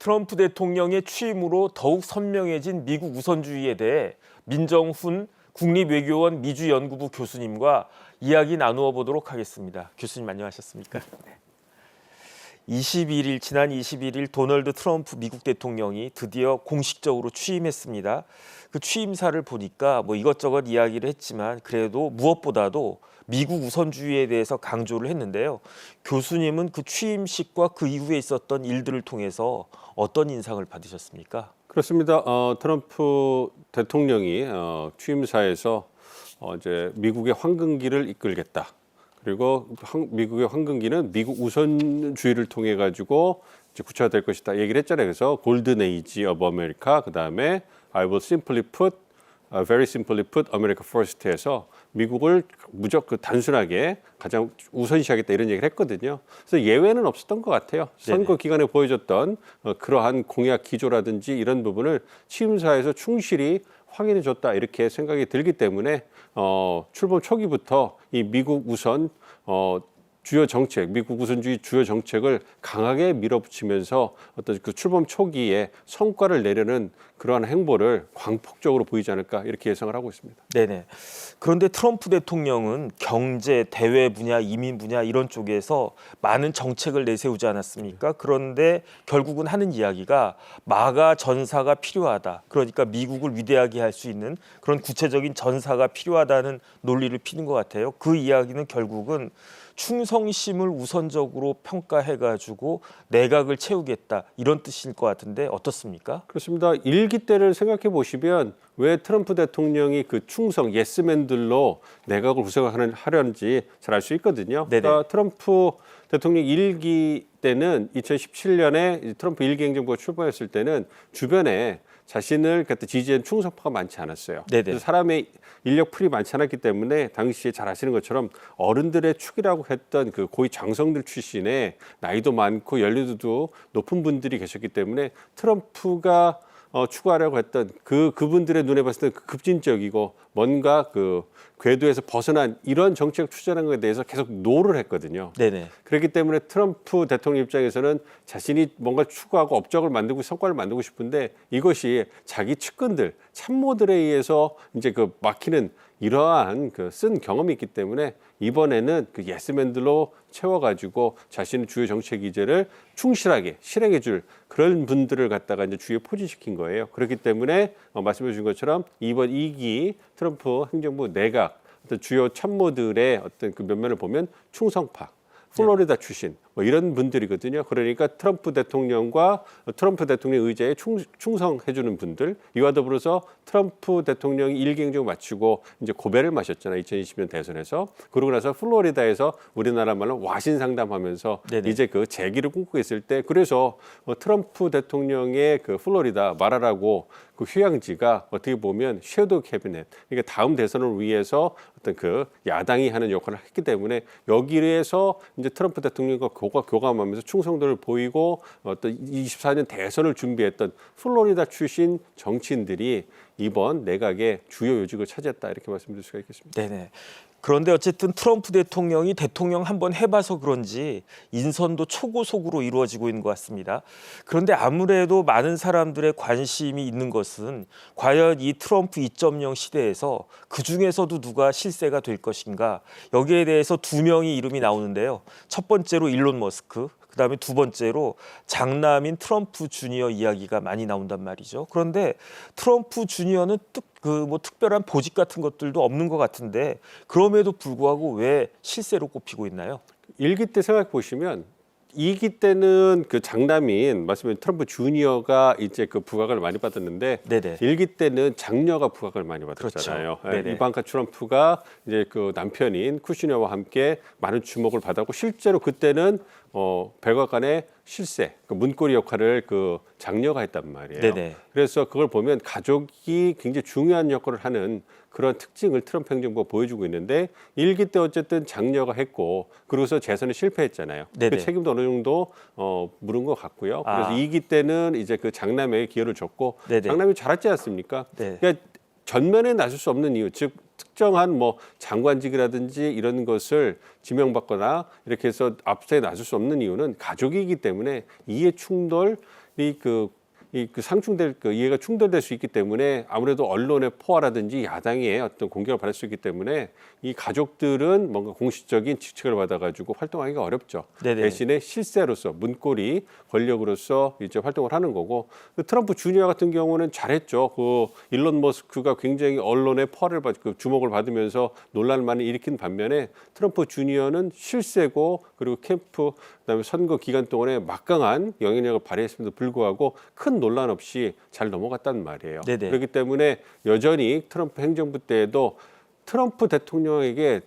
트럼프 대통령의 취임으로 더욱 선명해진 미국 우선주의에 대해 민정훈 국립외교원 미주연구부 교수님과 이야기 나누어 보도록 하겠습니다. 교수님 안녕하셨습니까? 지난 21일 도널드 트럼프 미국 대통령이 드디어 공식적으로 취임했습니다. 그 취임사를 보니까 이것저것 이야기를 했지만 그래도 무엇보다도 미국 우선주의에 대해서 강조를 했는데요. 교수님은 그 취임식과 그 이후에 있었던 일들을 통해서 어떤 인상을 받으셨습니까? 그렇습니다. 트럼프 대통령이 취임사에서 이제 미국의 황금기를 이끌겠다. 그리고 미국의 황금기는 미국 우선주의를 통해 가지고 이제 구체화될 것이다. 얘기를 했잖아요. 그래서 골든 에이지 오브 아메리카, 그다음에 I will simply put, very simply put America first해서 미국을 무조건 단순하게 가장 우선시하겠다 이런 얘기를 했거든요. 그래서 예외는 없었던 것 같아요. 선거 기간에 보여줬던 그러한 공약 기조라든지 이런 부분을 취임사에서 충실히 확인해 줬다 이렇게 생각이 들기 때문에 출범 초기부터 이 미국 우선 주요 정책, 미국 우선주의 주요 정책을 강하게 밀어붙이면서 어떤 그 출범 초기에 성과를 내려는 그러한 행보를 광폭적으로 보이지 않을까 이렇게 예상을 하고 있습니다. 네네. 그런데 트럼프 대통령은 경제, 대외 분야, 이민 분야 이런 쪽에서 많은 정책을 내세우지 않았습니까? 그런데 결국은 하는 이야기가 마가 전사가 필요하다. 그러니까 미국을 위대하게 할 수 있는 그런 구체적인 전사가 필요하다는 논리를 피는 것 같아요. 그 이야기는 결국은 충성심을 우선적으로 평가해가지고 내각을 채우겠다 이런 뜻일 것 같은데 어떻습니까? 그렇습니다. 일기 때를 생각해 보시면 왜 트럼프 대통령이 그 충성 예스맨들로 내각을 구성하려는지 잘 알 수 있거든요. 그러니까 트럼프 대통령 일기 때는 2017년에 트럼프 일기 행정부가 출범했을 때는 주변에 자신을 그때 지지한 충성파가 많지 않았어요. 그래서 사람의 인력풀이 많지 않았기 때문에 당시에 잘 아시는 것처럼 어른들의 축이라고 했던 그 고위 장성들 출신의 나이도 많고 연료도 높은 분들이 계셨기 때문에 트럼프가 추구하려고 했던 그분들의 눈에 봤을 때 급진적이고 뭔가 그 궤도에서 벗어난 이런 정책 추진하는 것에 대해서 계속 노를 했거든요. 그렇기 때문에 트럼프 대통령 입장에서는 자신이 뭔가 추구하고 업적을 만들고 성과를 만들고 싶은데 이것이 자기 측근들, 참모들에 의해서 이제 그 막히는 이러한 그 쓴 경험이 있기 때문에 이번에는 그 예스맨들로 채워가지고 자신의 주요 정책 기제를 충실하게 실행해줄 그런 분들을 갖다가 이제 주위에 포진시킨 거예요. 그렇기 때문에 말씀해 주신 것처럼 이번 2기 트럼프 행정부 내각 어떤 주요 참모들의 어떤 그 면면을 보면 충성파, 플로리다 출신 이런 분들이거든요. 그러니까 트럼프 대통령과 트럼프 대통령 의제에 충성해주는 분들, 이와 더불어서 트럼프 대통령이 일기 행정을 마치고 이제 고배를 마셨잖아요. 2020년 대선에서. 그러고 나서 플로리다에서 우리나라 말로 와신 상담하면서 이제 그 재기를 꿈꾸고 있을 때 그래서 트럼프 대통령의 그 플로리다 마라라고 그 휴양지가 어떻게 보면 섀도우 캐비넷, 그러니까 다음 대선을 위해서 어떤 그 야당이 하는 역할을 했기 때문에 여기에서 이제 트럼프 대통령과 교감하면서 충성도를 보이고 어떤 24년 대선을 준비했던 플로리다 출신 정치인들이 이번 내각의 주요 요직을 차지했다 이렇게 말씀드릴 수가 있겠습니다. 그런데 어쨌든 트럼프 대통령이 대통령 한번 해봐서 그런지 인선도 초고속으로 이루어지고 있는 것 같습니다. 그런데 아무래도 많은 사람들의 관심이 있는 것은 과연 이 트럼프 2.0 시대에서 그중에서도 누가 실세가 될 것인가, 여기에 대해서 두 명의 이름이 나오는데요. 첫 번째로 일론 머스크, 그다음에 두 번째로 장남인 트럼프 주니어 이야기가 많이 나온단 말이죠. 그런데 트럼프 주니어는 특별한 보직 같은 것들도 없는 것 같은데 그럼에도 불구하고 왜 실세로 꼽히고 있나요? 일기 때 생각해 보시면 2기 때는 그 장남인 말씀하신 트럼프 주니어가 이제 그 부각을 많이 받았는데 1기 때는 장녀가 부각을 많이 받았잖아요. 이방카 트럼프가 이제 그 남편인 쿠시너와 함께 많은 주목을 받았고 실제로 그때는 백악관의 실세, 그 문고리 역할을 그 장녀가 했단 말이에요. 그래서 그걸 보면 가족이 굉장히 중요한 역할을 하는 그런 특징을 트럼프 행정부가 보여주고 있는데 1기 때 어쨌든 장녀가 했고 그러고서 재선에 실패했잖아요. 그 책임도 어느 정도 물은 것 같고요. 그래서 2기 때는 이제 그 장남에게 기회를 줬고 장남이 잘했지 않습니까? 그러니까 전면에 나설 수 없는 이유, 즉 특정한 뭐 장관직이라든지 이런 것을 지명받거나 이렇게 해서 앞서에 나설 수 없는 이유는 가족이기 때문에 이해 충돌 그 상충될 이해가 충돌될 수 있기 때문에 아무래도 언론의 포화라든지 야당의 어떤 공격을 받을 수 있기 때문에 이 가족들은 뭔가 공식적인 직책을 받아가지고 활동하기가 어렵죠. 네네. 대신에 실세로서 문고리 권력으로서 이제 활동을 하는 거고 그 트럼프 주니어 같은 경우는 잘했죠. 그 일론 머스크가 굉장히 언론의 포화를 그 주목을 받으면서 논란을 많이 일으킨 반면에 트럼프 주니어는 실세고 그리고 캠프 그다음에 선거 기간 동안에 막강한 영향력을 발휘했음에도 불구하고 큰 논란 없이 잘 넘어갔단 말이에요. 네네. 그렇기 때문에 여전히 트럼프 행정부 때에도 트럼프 대통령에게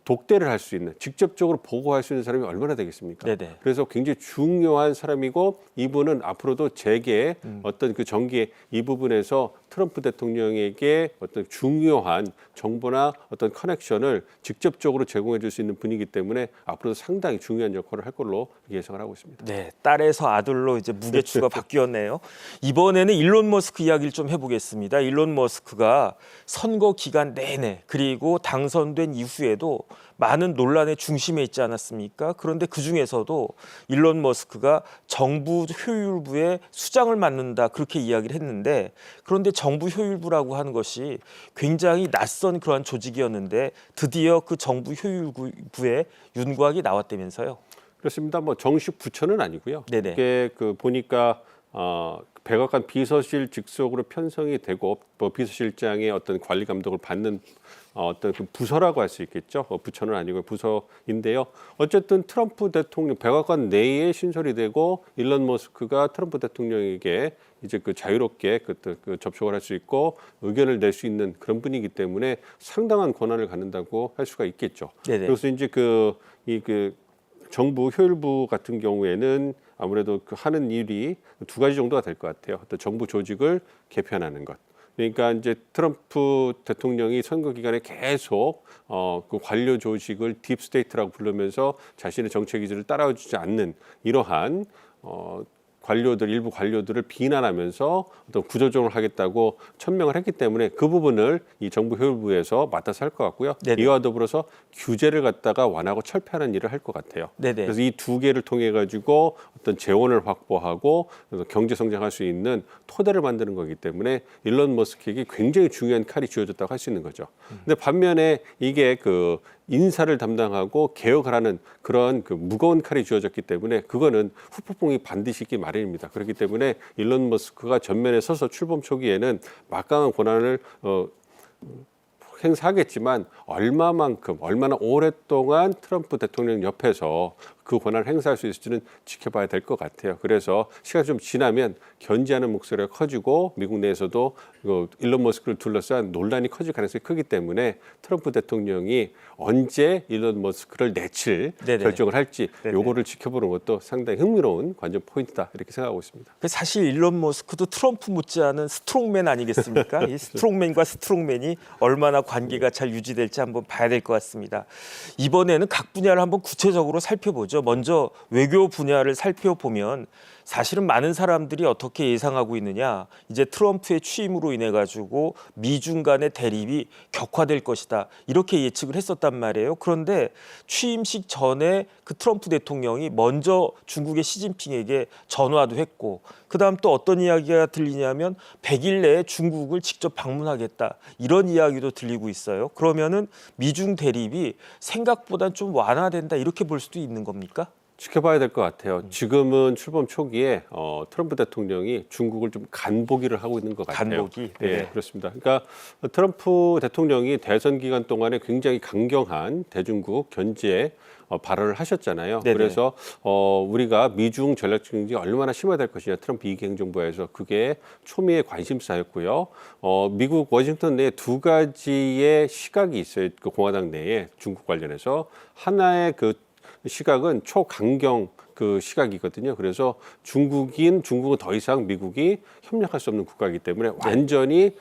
독대를 할 수 있는 직접적으로 보고할 수 있는 사람이 얼마나 되겠습니까? 네네. 그래서 굉장히 중요한 사람이고 이분은 앞으로도 재계 어떤 그 정계 이 부분에서 트럼프 대통령에게 어떤 중요한 정보나 어떤 커넥션을 직접적으로 제공해 줄 수 있는 분이기 때문에 앞으로도 상당히 중요한 역할을 할 걸로 예상을 하고 있습니다. 네, 딸에서 아들로 이제 무게추가 바뀌었네요. 이번에는 일론 머스크 이야기를 좀 해보겠습니다. 일론 머스크가 선거 기간 내내 그리고 당선된 이후에도 많은 논란의 중심에 있지 않았습니까? 그런데 그 중에서도 일론 머스크가 정부 효율부의 수장을 맡는다 그렇게 이야기를 했는데 그런데 정부 효율부라고 하는 것이 굉장히 낯선 그러한 조직이었는데 드디어 그 정부 효율부에 윤곽이 나왔다면서요? 그렇습니다. 뭐 정식 부처는 아니고요. 네네. 이게 그 보니까 백악관 비서실 직속으로 편성이 되고 뭐 비서실장의 어떤 관리 감독을 받는 어떤 그 부서라고 할 수 있겠죠. 부처는 아니고 부서인데요. 어쨌든 트럼프 대통령 백악관 내에 신설이 되고 일론 머스크가 트럼프 대통령에게 이제 그 자유롭게 그 접촉을 할 수 있고 의견을 낼 수 있는 그런 분이기 때문에 상당한 권한을 갖는다고 할 수가 있겠죠. 네네. 그래서 이제 그 정부 효율부 같은 경우에는 아무래도 그 하는 일이 두 가지 정도가 될 것 같아요. 어떤 정부 조직을 개편하는 것. 그러니까 이제 트럼프 대통령이 선거 기간에 계속 그 관료 조직을 딥스테이트라고 부르면서 자신의 정책 기조를 따라주지 않는 이러한 일부 관료들을 비난하면서 어떤 구조조정을 하겠다고 천명을 했기 때문에 그 부분을 이 정부 효율부에서 맡아서 할 것 같고요. 네네. 이와 더불어서 규제를 갖다가 완화하고 철폐하는 일을 할 것 같아요. 네네. 그래서 이 두 개를 통해 가지고 어떤 재원을 확보하고 경제 성장할 수 있는 토대를 만드는 거기 때문에 일론 머스크에게 굉장히 중요한 칼이 쥐어졌다고 할 수 있는 거죠. 근데 반면에 이게 그 인사를 담당하고 개혁을 하는 그런 그 무거운 칼이 쥐어졌기 때문에 그거는 후폭풍이 반드시 있기 마련입니다. 그렇기 때문에 일론 머스크가 전면에 서서 출범 초기에는 막강한 권한을 행사하겠지만 얼마나 오랫동안 트럼프 대통령 옆에서 그 권한을 행사할 수 있을지는 지켜봐야 될 것 같아요. 그래서 시간이 좀 지나면 견제하는 목소리가 커지고 미국 내에서도 일론 머스크를 둘러싼 논란이 커질 가능성이 크기 때문에 트럼프 대통령이 언제 일론 머스크를 내칠 네네. 결정을 할지 네네. 요거를 지켜보는 것도 상당히 흥미로운 관전 포인트다 이렇게 생각하고 있습니다. 사실 일론 머스크도 트럼프 못지않은 스트롱맨 아니겠습니까? 이 스트롱맨과 스트롱맨이 얼마나 관계가 잘 유지될지 한번 봐야 될 것 같습니다. 이번에는 각 분야를 한번 구체적으로 살펴보죠. 먼저 외교 분야를 살펴보면 사실은 많은 사람들이 어떻게 예상하고 있느냐, 이제 트럼프의 취임으로 인해 가지고 미중 간의 대립이 격화될 것이다 이렇게 예측을 했었단 말이에요. 그런데 취임식 전에 그 트럼프 대통령이 먼저 중국의 시진핑에게 전화도 했고, 그다음 또 어떤 이야기가 들리냐면 100일 내에 중국을 직접 방문하겠다 이런 이야기도 들리고 있어요. 그러면은 미중 대립이 생각보다 좀 완화된다 이렇게 볼 수도 있는 겁니까? 지켜봐야 될 것 같아요. 지금은 출범 초기에 트럼프 대통령이 중국을 좀 간보기를 하고 있는 것 같아요. 간보기? 네, 네. 그렇습니다. 그러니까 트럼프 대통령이 대선 기간 동안에 굉장히 강경한 대중국 견제 발언을 하셨잖아요. 네네. 그래서 우리가 미중 전략적 경쟁이 얼마나 심화될 것이냐 트럼프 2기 행정부에서 그게 초미의 관심사였고요. 미국 워싱턴 내에 두 가지의 시각이 있어요. 그 공화당 내에 중국 관련해서 하나의 그 시각은 초강경 그 시각이거든요. 그래서 중국은 더 이상 미국이 협력할 수 없는 국가이기 때문에 완전히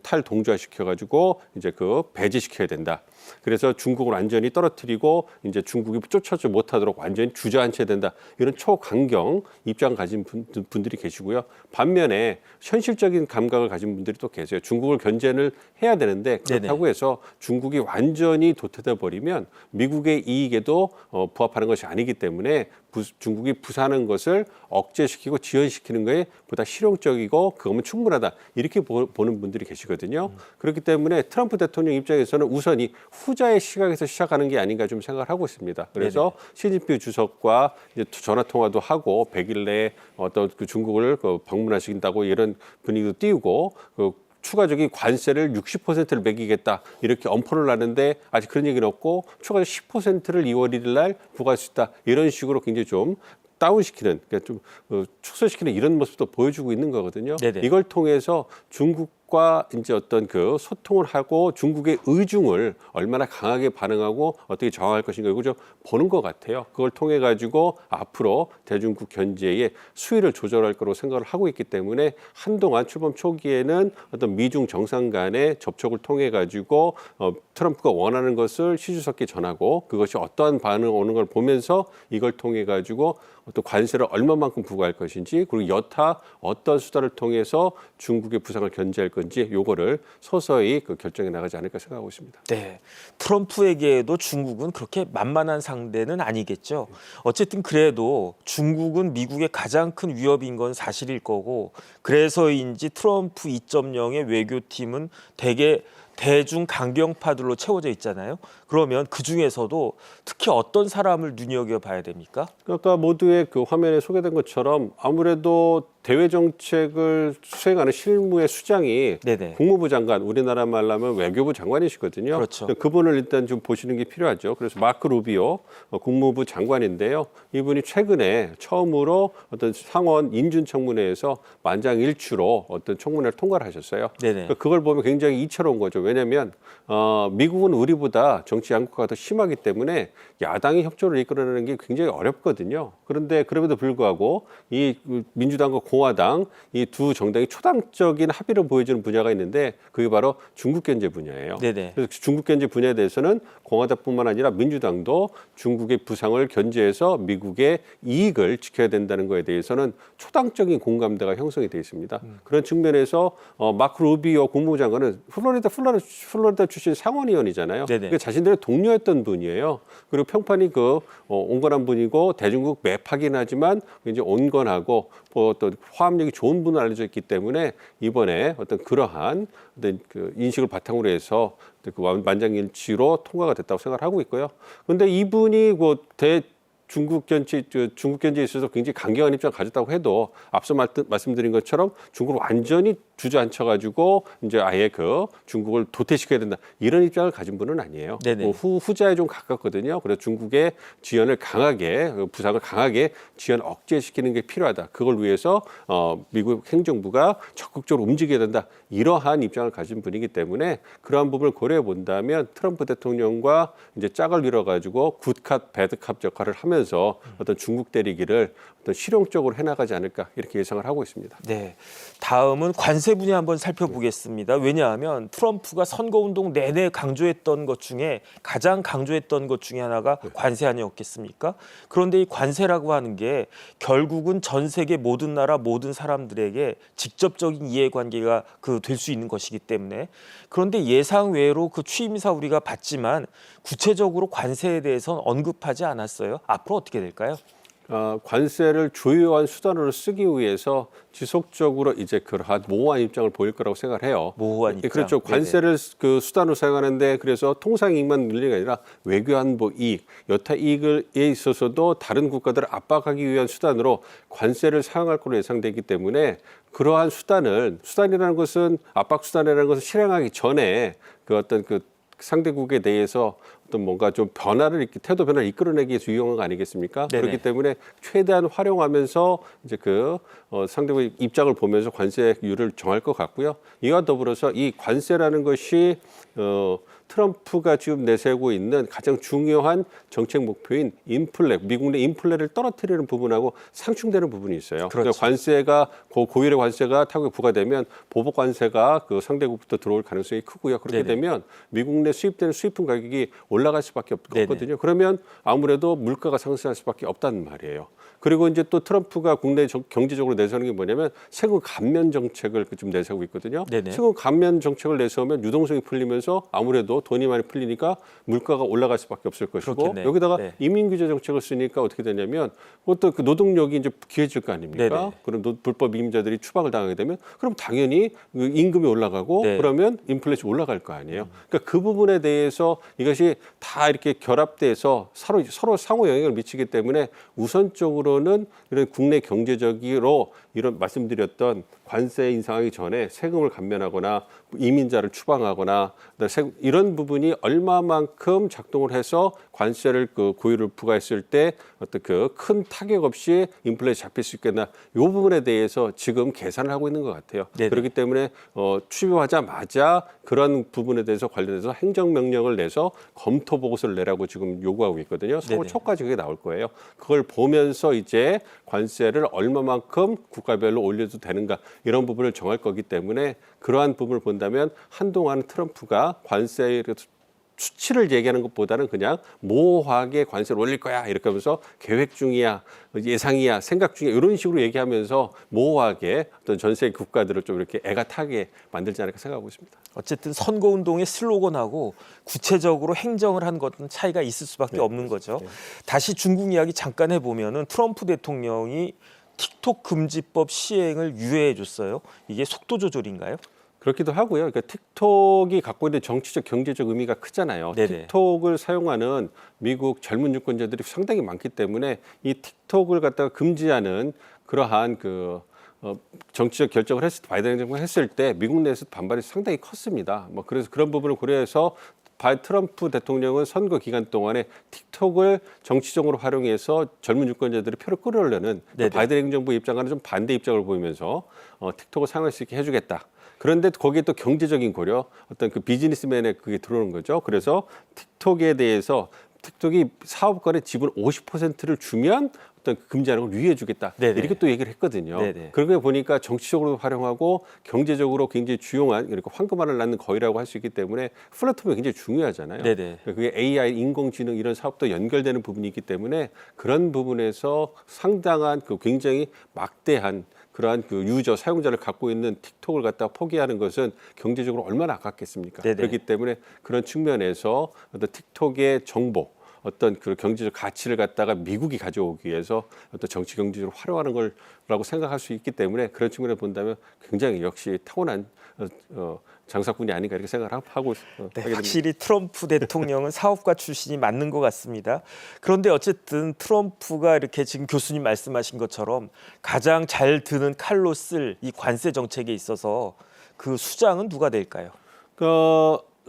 탈동조화시켜가지고 이제 그 배제시켜야 된다. 그래서 중국을 완전히 떨어뜨리고 이제 중국이 쫓아오지 못하도록 완전히 주저앉혀야 된다. 이런 초강경 입장 가진 분들이 계시고요. 반면에 현실적인 감각을 가진 분들이 또 계세요. 중국을 견제를 해야 되는데 그렇다고 해서 중국이 완전히 도태돼 버리면 미국의 이익에도 부합하는 것이 아니기 때문에 중국이 부산한 것을 억제시키고 지연시키는 거에 보다 실용적이고 그거면 충분하다 이렇게 보는 분들이 계시거든요. 그렇기 때문에 트럼프 대통령 입장에서는 우선 이 후자의 시각에서 시작하는 게 아닌가 좀 생각을 하고 있습니다. 그래서 시진핑 주석과 이제 전화 통화도 하고 100일 내에 어떤 그 중국을 방문하신다고 이런 분위기도 띄우고 추가적인 관세를 60%를 매기겠다 이렇게 엄포를 하는데 아직 그런 얘기는 없고 추가적으로 10%를 2월 1일 날 부과할 수 있다 이런 식으로 굉장히 좀 다운시키는 그러니까 좀 축소시키는 이런 모습도 보여주고 있는 거거든요. 네네. 이걸 통해서 중국과 이제 어떤 그 소통을 하고 중국의 의중을 얼마나 강하게 반응하고 어떻게 저항할 것인가 이거 좀 보는 것 같아요. 그걸 통해 가지고 앞으로 대중국 견제의 수위를 조절할 거로 생각을 하고 있기 때문에 한동안 출범 초기에는 어떤 미중 정상 간의 접촉을 통해 가지고 트럼프가 원하는 것을 시 주석께 전하고 그것이 어떠한 반응 오는 걸 보면서 이걸 통해 가지고 또 관세를 얼마만큼 부과할 것인지 그리고 여타 어떤 수단을 통해서 중국의 부상을 견제할 건지 요거를 서서히 결정해 나가지 않을까 생각하고 있습니다. 네, 트럼프에게도 중국은 그렇게 만만한 상대는 아니겠죠. 어쨌든 그래도 중국은 미국의 가장 큰 위협인 건 사실일 거고 그래서인지 트럼프 2.0의 외교팀은 대개 대중 강경파들로 채워져 있잖아요. 그러면 그 중에서도 특히 어떤 사람을 눈여겨봐야 됩니까? 아까 모두의 그 화면에 소개된 것처럼 아무래도 대외 정책을 수행하는 실무의 수장이 네네. 국무부 장관, 우리나라 말로 하면 외교부 장관이시거든요. 그렇죠. 그분을 일단 좀 보시는 게 필요하죠. 그래서 마크 루비오 국무부 장관인데요. 이분이 최근에 처음으로 어떤 상원 인준청문회에서 만장일치로 어떤 청문회를 통과를 하셨어요. 네네. 그걸 보면 굉장히 이채로운 거죠. 왜냐하면 미국은 우리보다 정치 양극화가 더 심하기 때문에 야당이 협조를 이끌어내는 게 굉장히 어렵거든요. 그런데 그럼에도 불구하고 이 민주당과 공화당 이 두 정당이 초당적인 합의를 보여주는 분야가 있는데 그게 바로 중국 견제 분야예요. 네네. 그래서 중국 견제 분야에 대해서는 공화당뿐만 아니라 민주당도 중국의 부상을 견제해서 미국의 이익을 지켜야 된다는 거에 대해서는 초당적인 공감대가 형성이 되어 있습니다. 그런 측면에서 마크 루비오 국무부 장관은 플로리다 출신 상원의원이잖아요. 그러니까 자신들의 동료였던 분이에요. 그리고 평판이 온건한 분이고 대중국 매파긴 하지만 굉장히 온건하고 또 화합력이 좋은 분으로 알려져 있기 때문에 이번에 어떤 그러한 어떤 그 인식을 바탕으로 해서 그 만장일치로 통과가 됐다고 생각을 하고 있고요. 그런데 이분이 중국 견제에 있어서 굉장히 강경한 입장을 가졌다고 해도 앞서 말씀드린 것처럼 중국을 완전히 주저앉혀가지고 이제 아예 중국을 도태시켜야 된다 이런 입장을 가진 분은 아니에요. 후자에 좀 가깝거든요. 그래서 중국의 지연을 강하게 부상을 강하게 지연 억제시키는 게 필요하다. 그걸 위해서 미국 행정부가 적극적으로 움직여야 된다. 이러한 입장을 가진 분이기 때문에 그러한 부분을 고려해 본다면 트럼프 대통령과 이제 짝을 이뤄가지고 굿캅 배드캅 역할을 하면서 어떤 중국 때리기를 어떤 실용적으로 해나가지 않을까 이렇게 예상을 하고 있습니다. 네, 다음은 관세 분야 한번 살펴보겠습니다. 왜냐하면 트럼프가 선거운동 내내 강조했던 것 중에 가장 강조했던 것 중에 하나가 관세 아니었겠습니까? 그런데 이 관세라고 하는 게 결국은 전 세계 모든 나라 모든 사람들에게 직접적인 이해관계가 될 수 있는 것이기 때문에 그런데 예상 외로 그 취임사 우리가 봤지만 구체적으로 관세에 대해서는 언급하지 않았어요. 앞으로 어떻게 될까요? 관세를 주요한 수단으로 쓰기 위해서 지속적으로 이제 그러한 모호한 입장을 보일 거라고 생각을 해요. 모호한 입장. 그렇죠. 관세를 그 수단으로 사용하는데 그래서 통상 이익만 늘리는 게 아니라 외교안보 이익, 여타 이익에 있어서도 다른 국가들을 압박하기 위한 수단으로 관세를 사용할 것으로 예상되기 때문에 그러한 수단이라는 것은 압박 수단이라는 것을 실행하기 전에 어떤 상대국에 대해서 어떤 뭔가 좀 태도 변화를 이끌어내기 위해서 유용한 거 아니겠습니까? 네네. 그렇기 때문에 최대한 활용하면서 이제 상대국의 입장을 보면서 관세율을 정할 것 같고요. 이와 더불어서 이 관세라는 것이 트럼프가 지금 내세우고 있는 가장 중요한 정책 목표인 미국 내 인플레를 떨어뜨리는 부분하고 상충되는 부분이 있어요. 그렇죠. 그러니까 관세가 고율의 관세가 타국에 부과되면 보복 관세가 상대국부터 들어올 가능성이 크고요. 그렇게 네네. 되면 미국 내 수입되는 수입품 가격이 올라갈 수밖에 없거든요. 네네. 그러면 아무래도 물가가 상승할 수밖에 없다는 말이에요. 그리고 이제 또 트럼프가 국내 경제적으로 내세우는 게 뭐냐면 세금 감면 정책을 좀 내세우고 있거든요. 네네. 세금 감면 정책을 내세우면 유동성이 풀리면서 아무래도 돈이 많이 풀리니까 물가가 올라갈 수밖에 없을 것이고 그렇겠네요. 여기다가 네. 이민 규제 정책을 쓰니까 어떻게 되냐면 그것도 그 노동력이 이제 귀해질 거 아닙니까? 네네. 그럼 불법 이민자들이 추방을 당하게 되면 그럼 당연히 그 임금이 올라가고 네. 그러면 인플레이션이 올라갈 거 아니에요. 그러니까 그 부분에 대해서 이것이 다 이렇게 결합돼서 서로 상호 영향을 미치기 때문에 우선적으로는 이런 국내 경제적으로 이런 말씀드렸던 관세 인상하기 전에 세금을 감면하거나 이민자를 추방하거나 이런 부분이 얼마만큼 작동을 해서 관세를 그 고유를 부과했을 때 어떤 그 큰 타격 없이 인플레이션 잡힐 수 있겠나 이 부분에 대해서 지금 계산을 하고 있는 것 같아요. 네네. 그렇기 때문에 취임하자마자 그런 부분에 대해서 관련해서 행정명령을 내서 검토 보고서를 내라고 지금 요구하고 있거든요. 4월 네네. 초까지 그게 나올 거예요. 그걸 보면서 이제 관세를 얼마만큼 국가별로 올려도 되는가 이런 부분을 정할 거기 때문에 그러한 부분을 본다면 한동안 트럼프가 관세를 수치를 얘기하는 것보다는 그냥 모호하게 관세를 올릴 거야 이렇게 하면서 계획 중이야 예상이야 생각 중이야 이런 식으로 얘기하면서 모호하게 어떤 전 세계 국가들을 좀 이렇게 애가 타게 만들지 않을까 생각하고 있습니다. 어쨌든 선거운동의 슬로건하고 구체적으로 행정을 한 것은 차이가 있을 수밖에 네, 없는 거죠. 네. 다시 중국 이야기 잠깐 해보면은 트럼프 대통령이 틱톡 금지법 시행을 유예해 줬어요. 이게 속도 조절인가요? 그렇기도 하고요. 그러니까 틱톡이 갖고 있는 정치적, 경제적 의미가 크잖아요. 네네. 틱톡을 사용하는 미국 젊은 유권자들이 상당히 많기 때문에 이 틱톡을 갖다가 금지하는 그러한 정치적 결정을 했을 때 바이든 정부가 했을 때 미국 내에서 반발이 상당히 컸습니다. 뭐 그래서 그런 부분을 고려해서 트럼프 대통령은 선거 기간 동안에 틱톡을 정치적으로 활용해서 젊은 유권자들의 표를 끌어올려는 네네. 바이든 행정부 입장과는 좀 반대 입장을 보이면서 틱톡을 사용할 수 있게 해주겠다. 그런데 거기에 또 경제적인 고려, 어떤 그 비즈니스맨의 그게 들어오는 거죠. 그래서 틱톡에 대해서 틱톡이 사업권의 지분 50%를 주면 어떤 금지하는 걸 유예해주겠다. 네네. 이렇게 또 얘기를 했거든요. 네네. 그러고 보니까 정치적으로 활용하고 경제적으로 굉장히 주요한 그러니까 황금알을 낳는 거위라고 할 수 있기 때문에 플랫폼이 굉장히 중요하잖아요. 네네. 그게 AI, 인공지능 이런 사업도 연결되는 부분이 있기 때문에 그런 부분에서 상당한 그 굉장히 막대한 그러한 그 유저 사용자를 갖고 있는 틱톡을 갖다가 포기하는 것은 경제적으로 얼마나 아깝겠습니까? 네네. 그렇기 때문에 그런 측면에서 어떤 틱톡의 정보 어떤 그 경제적 가치를 갖다가 미국이 가져오기 위해서 어떤 정치 경제적으로 활용하는 걸라고 생각할 수 있기 때문에 그런 측면에서 본다면 굉장히 역시 타고난 장사꾼이 아닌가 이렇게 생각을 하고 하게 됩니다. 확실히 트럼프 대통령은 사업가 출신이 맞는 것 같습니다. 그런데 어쨌든 트럼프가 이렇게 지금 교수님 말씀하신 것처럼 가장 잘 드는 칼로 쓸 이 관세 정책에 있어서 그 수장은 누가 될까요?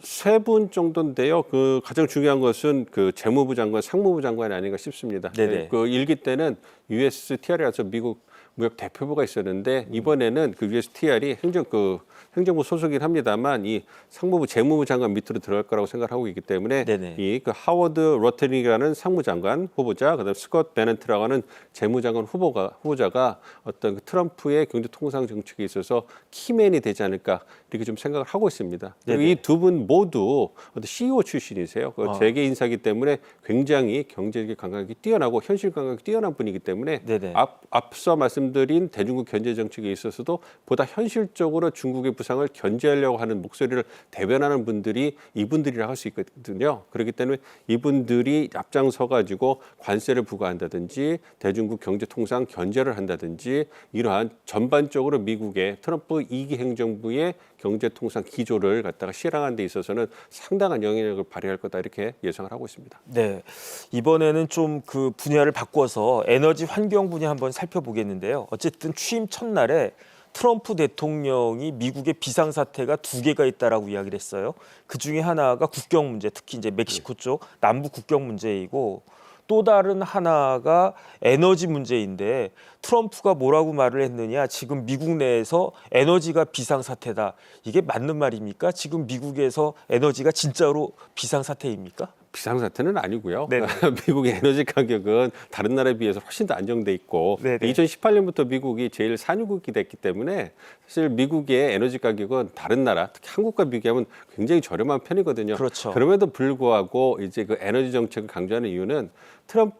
세 분 정도인데요. 그 가장 중요한 것은 그 재무부 장관, 상무부 장관이 아닌가 싶습니다. 네네. 그 일기 때는 USTR이라서 미국 무역 대표부가 있었는데 이번에는 그 USTR이 행정부 소속이긴 합니다만 이 상무부 재무부 장관 밑으로 들어갈 거라고 생각하고 있기 때문에 네네. 이 그 하워드 로테닉이라는 상무장관 후보자, 그다음 스콧 베넌트라고 하는 재무장관 후보자가 어떤 그 트럼프의 경제 통상 정책에 있어서 키맨이 되지 않을까 이렇게 좀 생각을 하고 있습니다. 그리고 네네. 이 두 분 모두 어떤 CEO 출신이세요. 그 재계 인사기 때문에 굉장히 경제적 감각이 뛰어나고 현실 감각이 뛰어난 분이기 때문에 네네. 앞서 말씀드린 대중국 견제 정책에 있어서도 보다 현실적으로 중국의 부상을 견제하려고 하는 목소리를 대변하는 분들이 이분들이라 할 수 있거든요. 그렇기 때문에 이분들이 앞장서 가지고 관세를 부과한다든지 대중국 경제 통상 견제를 한다든지 이러한 전반적으로 미국의 트럼프 2기 행정부의 경제 통상 기조를 갖다가 실행하는 데 있어서는 상당한 영향력을 발휘할 거다 이렇게 예상을 하고 있습니다. 네, 이번에는 좀 그 분야를 바꿔서 에너지 환경 분야 한번 살펴보겠는데요. 어쨌든 취임 첫날에 트럼프 대통령이 미국의 비상사태가 2개가 있다라고 이야기를 했어요. 그 중에 하나가 국경 문제, 특히 이제 멕시코 쪽 남북 국경 문제이고 또 다른 하나가 에너지 문제인데 트럼프가 뭐라고 말을 했느냐, 지금 미국 내에서 에너지가 비상사태다. 이게 맞는 말입니까? 지금 미국에서 에너지가 진짜로 비상사태입니까? 비상사태는 아니고요. 네네. 미국의 에너지 가격은 다른 나라에 비해서 훨씬 더 안정돼 있고 네네. 2018년부터 미국이 제일 산유국이 됐기 때문에 사실 미국의 에너지 가격은 다른 나라, 특히 한국과 비교하면 굉장히 저렴한 편이거든요. 그렇죠. 그럼에도 불구하고 이제 그 에너지 정책을 강조하는 이유는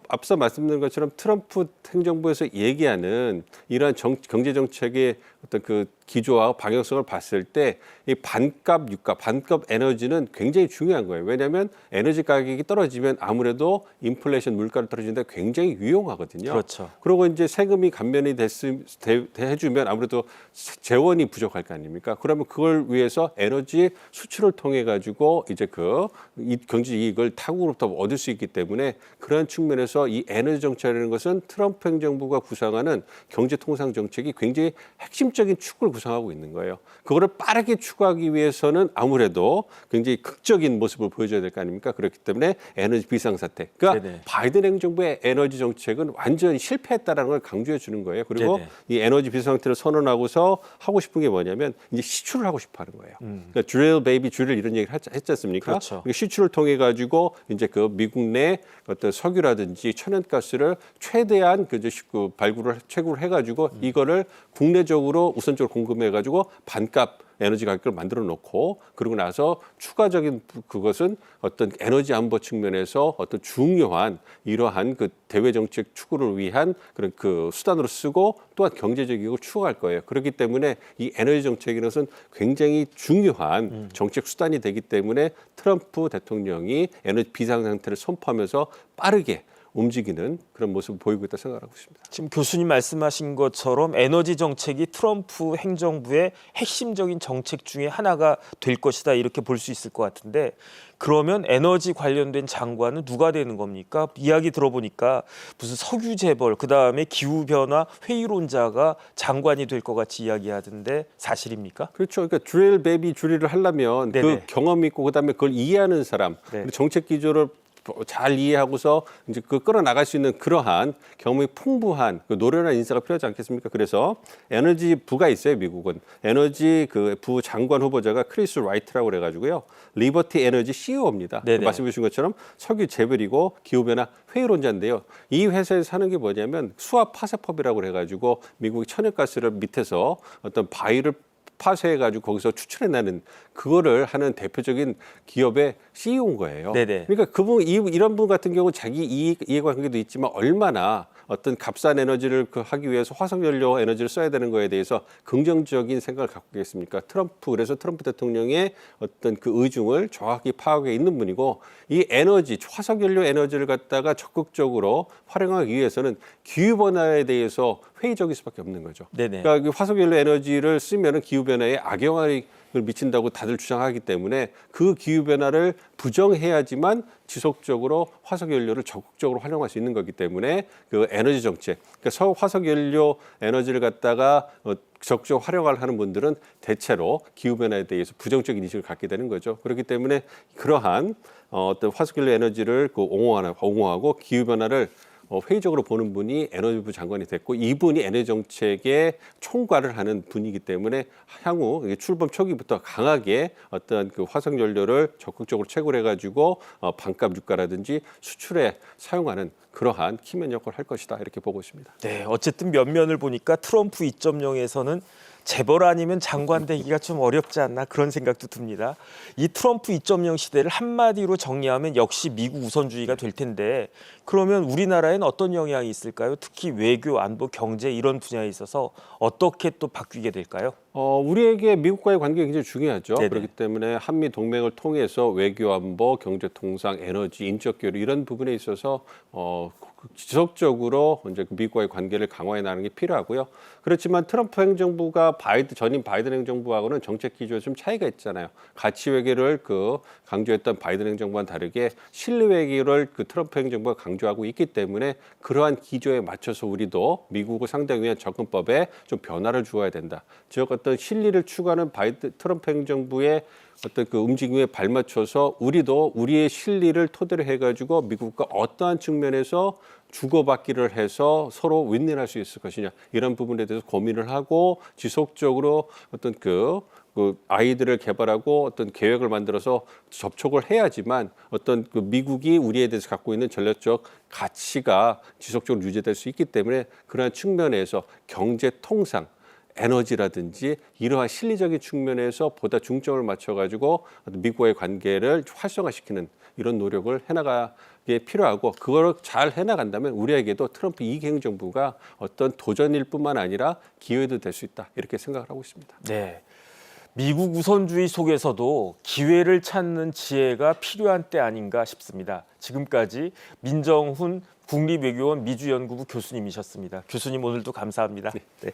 앞서 말씀드린 것처럼 트럼프 행정부에서 얘기하는 이러한 경제 정책의 어떤 그 기조와 방향성을 봤을 때 이 반값 유가, 반값 에너지는 굉장히 중요한 거예요. 왜냐하면 에너지 가격이 떨어지면 아무래도 인플레이션 물가를 떨어지는데 굉장히 유용하거든요. 그렇죠. 그리고 이제 세금이 감면이 해주면 아무래도 재원이 부족할 거 아닙니까? 그러면 그걸 위해서 에너지 수출을 통해 가지고 이제 이 경제 이익을 타국으로부터 얻을 수 있기 때문에 그런 측면에서 이 에너지 정책이라는 것은 트럼프 행정부가 구상하는 경제 통상 정책이 굉장히 핵심적인 축을 구성하고 있는 거예요. 그거를 빠르게 추구하기 위해서는 아무래도 굉장히 극적인 모습을 보여줘야 될 거 아닙니까? 그렇기 때문에 에너지 비상사태. 그러니까 네네. 바이든 행정부의 에너지 정책은 완전히 실패했다라는 걸 강조해 주는 거예요. 그리고 네네. 이 에너지 비상사태를 선언하고서 하고 싶은 게 뭐냐면 이제 시출을 하고 싶어 하는 거예요. 그러니까 드릴 베이비 드릴 이런 얘기를 했지 않습니까? 그렇죠. 그러니까 시출을 통해 가지고 이제 미국 내 어떤 석유라든지 천연가스를 최대한 채굴을 해가지고 이거를 국내적으로 우선적으로 공급해가지고 반값 에너지 가격을 만들어 놓고 그러고 나서 추가적인 그것은 어떤 에너지 안보 측면에서 어떤 중요한 이러한 그 대외 정책 추구를 위한 그런 그 수단으로 쓰고 또한 경제적 이익을 추구할 거예요. 그렇기 때문에 이 에너지 정책이라는 것은 굉장히 중요한 정책 수단이 되기 때문에 트럼프 대통령이 에너지 비상 상태를 선포하면서 빠르게 움직이는 그런 모습을 보이고 있다 생각하고 있습니다. 지금 교수님 말씀하신 것처럼 에너지 정책이 트럼프 행정부의 핵심적인 정책 중에 하나가 될 것이다 이렇게 볼 수 있을 것 같은데 그러면 에너지 관련된 장관은 누가 되는 겁니까? 이야기 들어보니까 무슨 석유 재벌 그다음에 기후변화 회의론자가 장관이 될 것 같이 이야기하던데 사실입니까? 그렇죠. 그러니까 드릴 베이비 드릴을 하려면 네네. 그 경험 있고 그다음에 그걸 이해하는 사람, 네. 정책 기조를 잘 이해하고서 이제 끌어나갈 수 있는 그러한 경험이 풍부한 노련한 인사가 필요하지 않겠습니까? 그래서 에너지 부가 있어요, 미국은. 에너지 부 장관 후보자가 크리스 라이트라고 그래가지고요. 리버티 에너지 CEO입니다. 말씀해 주신 것처럼 석유 재벌이고 기후변화 회의론자인데요. 이 회사에서 하는 게 뭐냐면 수압 파쇄법이라고 그래가지고 미국이 천연가스를 밑에서 어떤 바위를 파쇄해가지고 거기서 추출해내는 그거를 하는 대표적인 기업의 CEO인 거예요. 네네. 그러니까 이런 분 같은 경우 자기 이해관계도 있지만 얼마나 어떤 값싼 에너지를 하기 위해서 화석연료 에너지를 써야 되는 거에 대해서 긍정적인 생각을 갖고 계십니까? 그래서 트럼프 대통령의 어떤 그 의중을 정확히 파악해 있는 분이고 이 화석연료 에너지를 갖다가 적극적으로 활용하기 위해서는 기후변화에 대해서 회의적일 수밖에 없는 거죠. 네네. 그러니까 화석연료 에너지를 쓰면은 기후변화에 악영향을 미친다고 다들 주장하기 때문에 그 기후변화를 부정해야지만 지속적으로 화석연료를 적극적으로 활용할 수 있는 거기 때문에 그 에너지 정책, 그러니까 화석연료 에너지를 갖다가 적극적으로 활용을 하는 분들은 대체로 기후변화에 대해서 부정적인 인식을 갖게 되는 거죠. 그렇기 때문에 그러한 어떤 화석연료 에너지를 옹호하고 기후변화를 회의적으로 보는 분이 에너지부 장관이 됐고 이분이 에너지 정책의 총괄을 하는 분이기 때문에 향후 출범 초기부터 강하게 어떤 그 화석연료를 적극적으로 채굴해가지고 반값 유가라든지 수출에 사용하는 그러한 키맨 역할을 할 것이다 이렇게 보고 있습니다. 네, 어쨌든 면면을 보니까 트럼프 2.0에서는 재벌 아니면 장관 되기가 좀 어렵지 않나 그런 생각도 듭니다. 이 트럼프 2.0 시대를 한마디로 정리하면 역시 미국 우선주의가 될 텐데 그러면 우리나라에는 어떤 영향이 있을까요? 특히 외교, 안보, 경제 이런 분야에 있어서 어떻게 또 바뀌게 될까요? 우리에게 미국과의 관계가 굉장히 중요하죠. 네네. 그렇기 때문에 한미 동맹을 통해서 외교, 안보, 경제, 통상, 에너지, 인적 교류 이런 부분에 있어서 지속적으로 이제 미국과의 관계를 강화해 나가는 게 필요하고요. 그렇지만 트럼프 행정부가 전임 바이든 행정부하고는 정책 기조에 좀 차이가 있잖아요. 가치 외교를 강조했던 바이든 행정부와는 다르게 실리 외교를 트럼프 행정부가 강조하고 있기 때문에 그러한 기조에 맞춰서 우리도 미국을 상대하기 위한 접근법에 좀 변화를 주어야 된다. 즉 어떤 실리를 추구하는 트럼프 행정부의 어떤 그 움직임에 발맞춰서 우리도 우리의 실리를 토대로 해가지고 미국과 어떠한 측면에서 주고받기를 해서 서로 윈윈할 수 있을 것이냐 이런 부분에 대해서 고민을 하고 지속적으로 어떤 그 아이들을 개발하고 어떤 계획을 만들어서 접촉을 해야지만 어떤 그 미국이 우리에 대해서 갖고 있는 전략적 가치가 지속적으로 유지될 수 있기 때문에 그러한 측면에서 경제 통상 에너지라든지 이러한 실리적인 측면에서 보다 중점을 맞춰가지고 미국과의 관계를 활성화시키는 이런 노력을 해나가게 필요하고 그걸 잘 해나간다면 우리에게도 트럼프 2기 행정부가 어떤 도전일 뿐만 아니라 기회도 될 수 있다 이렇게 생각을 하고 있습니다. 네. 미국 우선주의 속에서도 기회를 찾는 지혜가 필요한 때 아닌가 싶습니다. 지금까지 민정훈 국립외교원 미주연구부 교수님이셨습니다. 교수님 오늘도 감사합니다. 네.